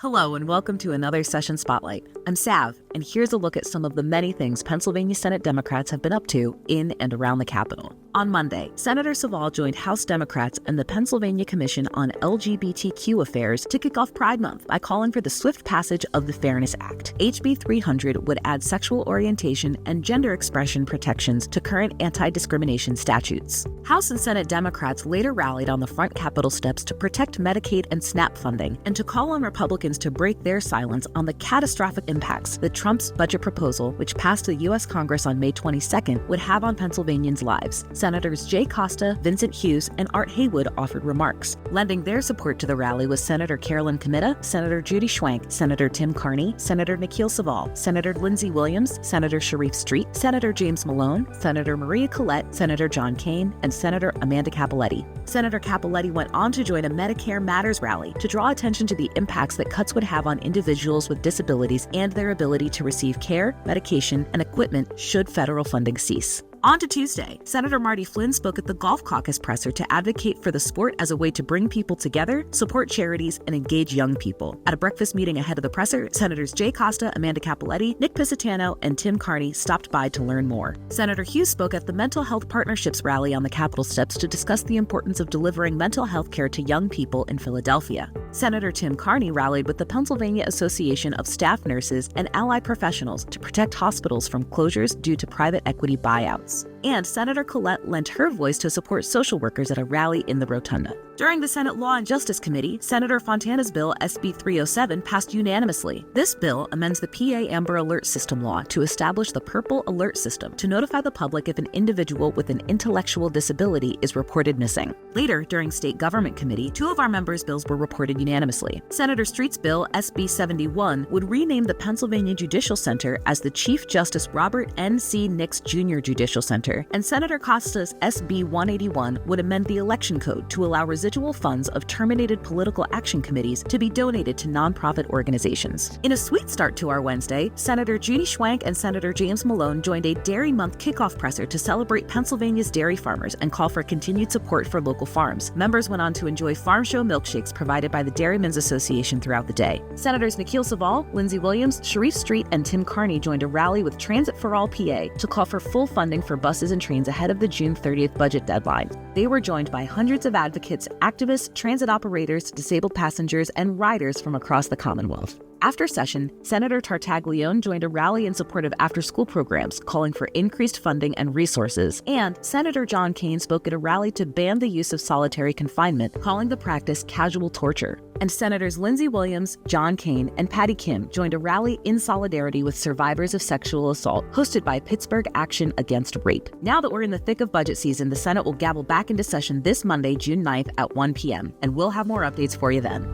Hello and welcome to another Session Spotlight. I'm Sav, and here's a look at some of the many things Pennsylvania Senate Democrats have been up to in and around the Capitol. On Monday, Senator Sewell joined House Democrats and the Pennsylvania Commission on LGBTQ Affairs to kick off Pride Month by calling for the swift passage of the Fairness Act. HB 300 would add sexual orientation and gender expression protections to current anti-discrimination statutes. House and Senate Democrats later rallied on the front Capitol steps to protect Medicaid and SNAP funding and to call on Republicans to break their silence on the catastrophic impacts that Trump's budget proposal, which passed the U.S. Congress on May 22nd, would have on Pennsylvanians' lives. Senators Jay Costa, Vincent Hughes, and Art Haywood offered remarks. Lending their support to the rally was Senator Carolyn Committa, Senator Judy Schwenk, Senator Tim Carney, Senator Nikhil Sewell, Senator Lindsey Williams, Senator Sharif Street, Senator James Malone, Senator Maria Collette, Senator John Kane, and Senator Amanda Cappelletti. Senator Cappelletti went on to join a Medicare Matters rally to draw attention to the impacts that cuts would have on individuals with disabilities and their ability to receive care, medication, and equipment should federal funding cease. On to Tuesday, Senator Marty Flynn spoke at the Golf Caucus presser to advocate for the sport as a way to bring people together, support charities, and engage young people. At a breakfast meeting ahead of the presser, Senators Jay Costa, Amanda Cappelletti, Nick Piscitano, and Tim Carney stopped by to learn more. Senator Hughes spoke at the Mental Health Partnerships rally on the Capitol steps to discuss the importance of delivering mental health care to young people in Philadelphia. Senator Tim Carney rallied with the Pennsylvania Association of Staff Nurses and Allied Professionals to protect hospitals from closures due to private equity buyouts. And Senator Collette lent her voice to support social workers at a rally in the Rotunda. During the Senate Law and Justice Committee, Senator Fontana's bill, SB 307, passed unanimously. This bill amends the PA Amber Alert System law to establish the Purple Alert System to notify the public if an individual with an intellectual disability is reported missing. Later, during State Government Committee, two of our members' bills were reported unanimously. Senator Street's bill, SB 71, would rename the Pennsylvania Judicial Center as the Chief Justice Robert N.C. Nix Jr. Judicial Center, and Senator Costa's SB 181 would amend the election code to allow residual funds of terminated political action committees to be donated to nonprofit organizations. In a sweet start to our Wednesday, Senator Judy Schwenk and Senator James Malone joined a Dairy Month kickoff presser to celebrate Pennsylvania's dairy farmers and call for continued support for local farms. Members went on to enjoy farm show milkshakes provided by the Dairymen's Association throughout the day. Senators Nikhil Sewell, Lindsey Williams, Sharif Street, and Tim Carney joined a rally with Transit for All PA to call for full funding for buses and trains ahead of the June 30th budget deadline. They were joined by hundreds of advocates, activists, transit operators, disabled passengers, and riders from across the Commonwealth. After session, Senator Tartaglione joined a rally in support of after-school programs, calling for increased funding and resources. And Senator John Kane spoke at a rally to ban the use of solitary confinement, calling the practice casual torture. And Senators Lindsey Williams, John Kane, and Patty Kim joined a rally in solidarity with survivors of sexual assault, hosted by Pittsburgh Action Against Rape. Now that we're in the thick of budget season, the Senate will gavel back into session this Monday, June 9th at 1 p.m., and we'll have more updates for you then.